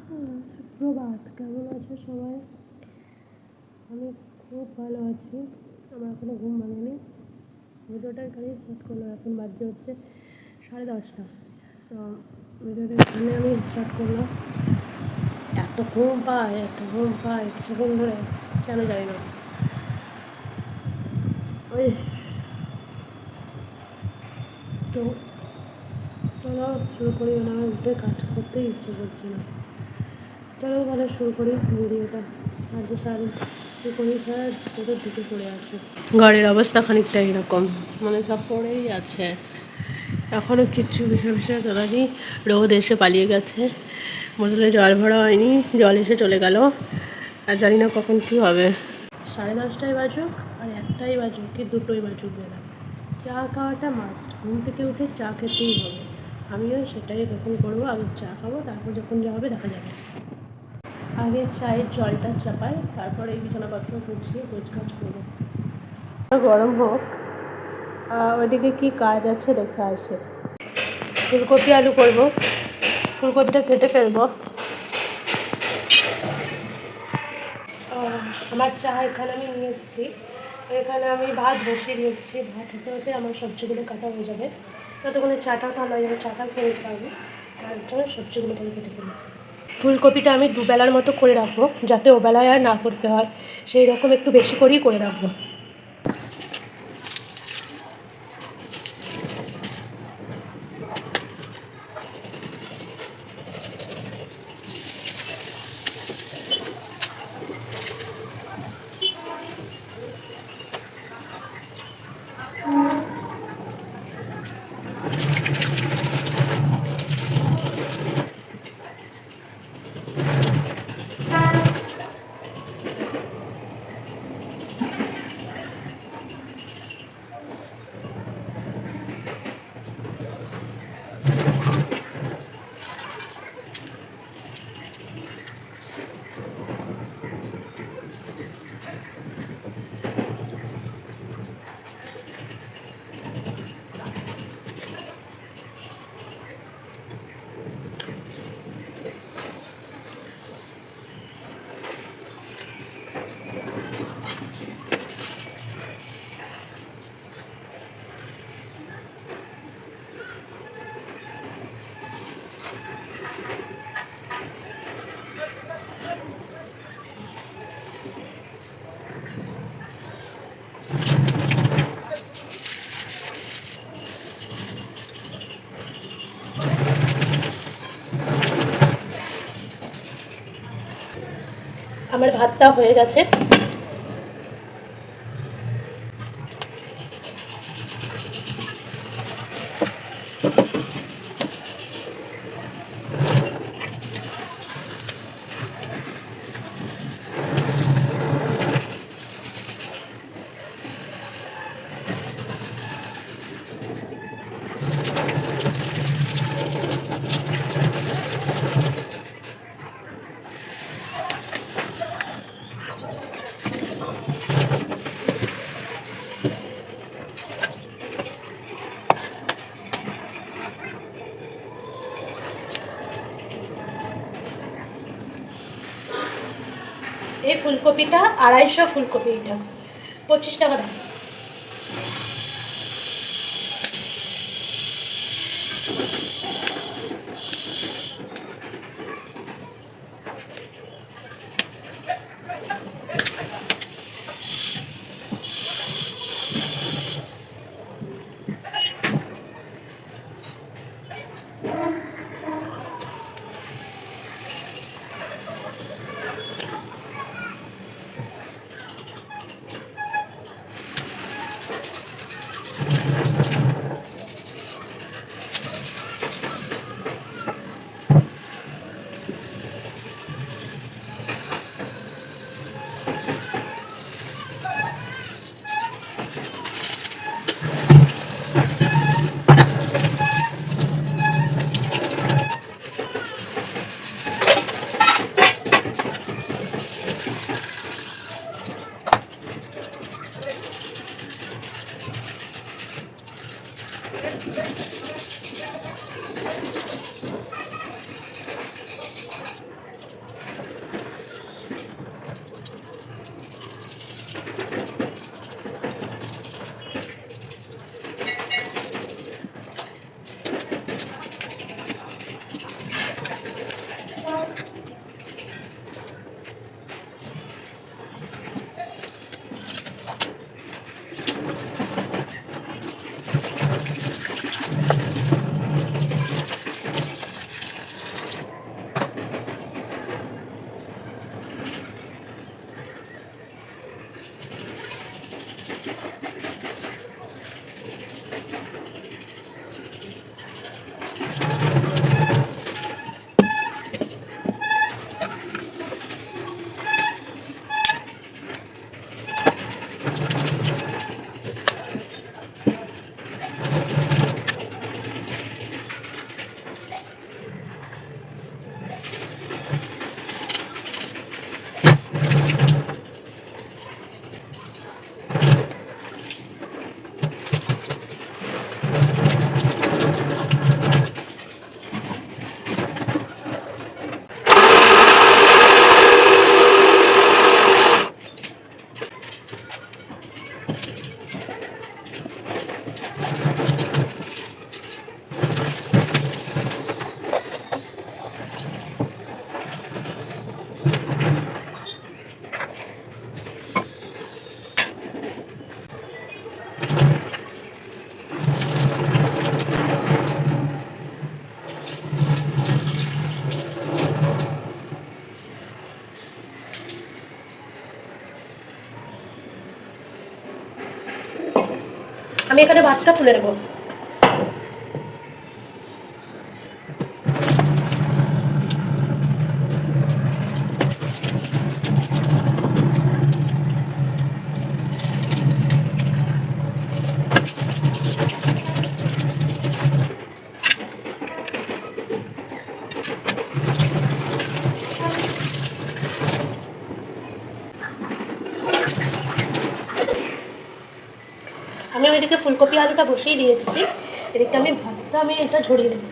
সুপ্রভাত, কেমন আছে সবাই? আমি খুব ভালো আছি। আমার এখনো ঘুম ভাঙেনি। ভিডিওটার কাজে স্টার্ট করলাম, এখন বাজে হচ্ছে 10:30। তো ভিডিওটা এখানে আমি স্টার্ট করলাম। এত ঘুম পায় কিছুক্ষণ ধরে, কেন জানি না। ওই তো চলো শুরু করি, আমার উঠে কাজ করতেই ইচ্ছে করছে না। চলো তাহলে শুরু করি ভিডিওটা। আজকে সারাদিন শুরু করি, সারা ভিতরের দিকে পড়ে আছে। ঘরের অবস্থা খানিকটা এরকম, মানে সব পড়েই আছে। এখনও কিচ্ছু বিষয় তোলানি। রোদ এসে পালিয়ে গেছে, বোতলে জল ভরা হয়নি, জল এসে চলে গেল। আর জানি না কখন কী হবে। 10:30টাই বাজুক আর 1টাই বাজুক কি 2টোই বাজুক বেলা, চা খাওয়াটা মাস্ট। ঘুম থেকে উঠে চা খেতেই হবে। আমিও সেটাই তখন করবো, আগে চা খাবো, তারপর যখন যা হবে দেখা যাবে। আগে চায়ের জলটা চাপাই, তারপরে এই বিছানাপত্র গুছিয়ে গোছগাছ করবো। গরম হোক, ওইদিকে কি কাজ আছে দেখে আসে। ফুলকপি আলু করবো, ফুলকপিটা কেটে ফেলবো। আমার চা এখানে আমি নিয়ে এসেছি, এখানে আমি ভাত বসিয়ে দিয়ে এসেছি। ভাত হতে হতে আমার সবজিগুলো কাটা হয়ে যাবে, ততক্ষণে চাটাও ঠান্ডা হয়ে যাবে, চাটাও খেয়ে নিতে পারবো। তার জন্য সবজিগুলো তাহলে কেটে ফেলবো। ফুলকপিটা আমি দুবেলার মতো করে রাখবো, যাতে ওবেলায় আর না করতে হয়, সেই রকম একটু বেশি করেই করে রাখবো। আমার ভাতটা হয়ে গেছে। এই ফুলকপিটা 250 ফুলকপি, এটা 25 টাকা দাম। আমি এখানে ভাতটা তুলে নেবো। আমি ওইদিকে ফুলকপি আলুটা বসিয়ে দিয়ে এসেছি, এদিকে আমি ভাতটা এটা ঝরিয়ে দেবো।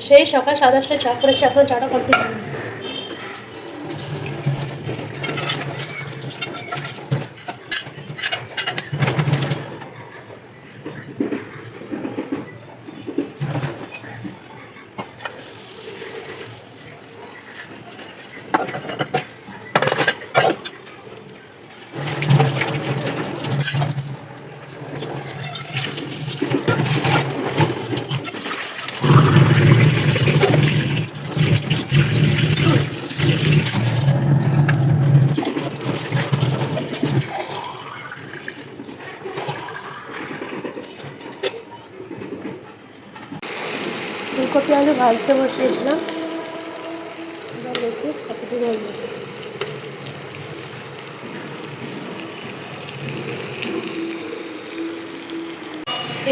সেই সকাল 7:30টায় চা করেছি, এখন চাটা কমপ্লিট হয়নি। ফুলকপি আলু ভাজতে বসিয়েছিলাম, এবার দেখি কতটুকু হয়ে যাবে।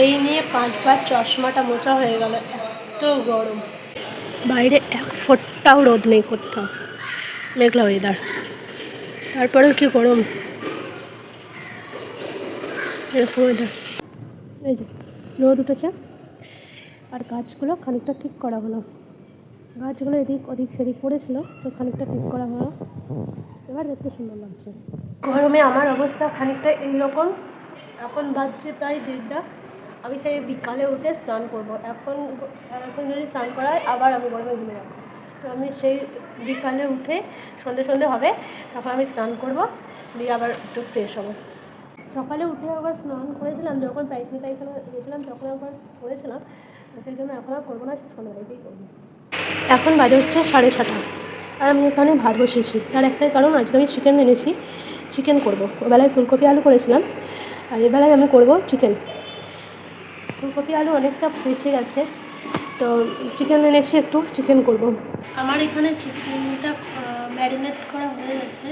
এই নিয়ে 5 বার চশমাটা মোচা হয়ে গেল, এত গরম বাইরে, 1 ফোঁটাও রোদ নেই কোথাও, মেঘলা ওয়েদার, তারপরেও কি গরম এরকম ওয়েদার। এই যে রোদ উঠেছে, আর গাছগুলো খানিকটা ঠিক করা হলো, গাছগুলো এদিক ওদিক সেদিক পড়েছিল, তো খানিকটা ঠিক করা হলো, এবার দেখতে সুন্দর লাগছে। গরমে আমার অবস্থা খানিকটা এইরকম। এখন বাজছে প্রায় 1:30টা, আমি সেই বিকালে উঠে স্নান করবো। এখন যদি স্নান করায় আবার আমি গরমে ঘুমে যাবো, তো আমি সেই বিকালে উঠে সন্ধে হবে, তখন আমি স্নান করবো, দিয়ে আবার একটু ফ্রেশ হবো। সকালে উঠে আবার স্নান করেছিলাম, যখন পায়খানা গেছিলাম তখন একবার করেছিলাম, সেই জন্য এখন আর করবো না, সন্ধ্যাবেলাতেই করবো। এখন বাজে হচ্ছে 6:30, আর আমি এখানে ভাত বসিয়েছি। তার একটাই কারণ, আজকে আমি চিকেন এনেছি, চিকেন করবো। ওবেলায় ফুলকপি আলু করেছিলাম, আর এবেলায় আমি করবো চিকেন। ফুলকপি আলু অনেকটা বেঁচে গেছে, তো চিকেন এনেছি, একটু চিকেন করব। আমার এখানে চিকেনটা ম্যারিনেট করা হয়ে গেছে,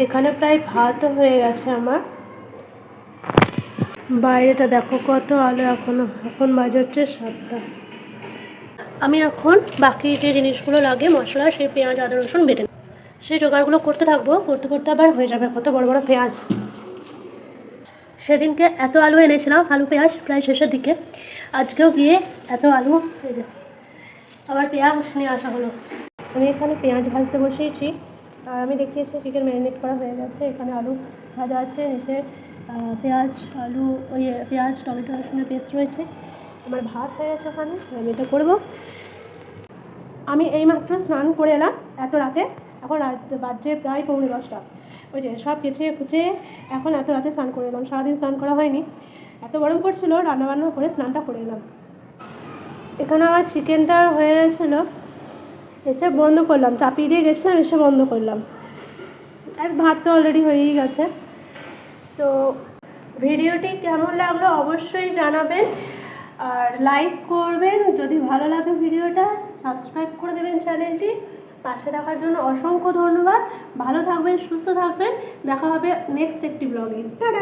এখানে প্রায় ভাতও হয়ে গেছে আমার। বাইরেটা দেখো কত আলো, এখন বাজে হচ্ছে 7টা। আমি এখন বাকি যে জিনিসগুলো লাগে মশলা, সেই পেঁয়াজ আদা রসুন বেটে সেই জোগাড়গুলো করতে থাকবো, করতে করতে আবার হয়ে যাবে। কত বড় বড় পেঁয়াজ, সেদিনকে এত আলু এনেছিলাম, আলু পেঁয়াজ প্রায় শেষের দিকে, আজকেও গিয়ে এত আলু হয়ে যায়, আবার পেঁয়াজ নিয়ে আসা হলো। আমি এখানে পেঁয়াজ ভাজতে বসিয়েছি, আর আমি দেখিয়েছি চিকেন ম্যারিনেট করা হয়ে গেছে। এখানে আলু ভাজা আছে, নিচে পেঁয়াজ আলু পেঁয়াজ টমেটো রসুনের পেস্ট রয়েছে। আমার ভাত হয়ে গেছে ওখানে, আমি এটা করবো। আমি এইমাত্র স্নান করে এলাম এত রাতে, এখন বাজে প্রায় 9:45। ওই যে সব কেচে কুচে এখন এত রাতে স্নান করে এলাম, সারাদিন স্নান করা হয়নি, এত গরম পড়ছিল, রান্নাবান্না করে স্নানটা করে এলাম। এখানে আমার চিকেনটা হয়ে গেছিলো, এসে বন্ধ করলাম, চাপিয়ে দিয়ে গেছিলাম, এসে বন্ধ করলাম, আর ভাত তো অলরেডি হয়েই গেছে। তো ভিডিওটি কেমন লাগলো অবশ্যই জানাবেন, আর লাইক করবেন যদি ভালো লাগে ভিডিওটা, সাবস্ক্রাইব করে দেবেন চ্যানেলটি। পাশে রাখার জন্য অসংখ্য ধন্যবাদ। ভালো থাকবেন, সুস্থ থাকবেন, দেখা হবে নেক্সট একটি ব্লগে। টাটা।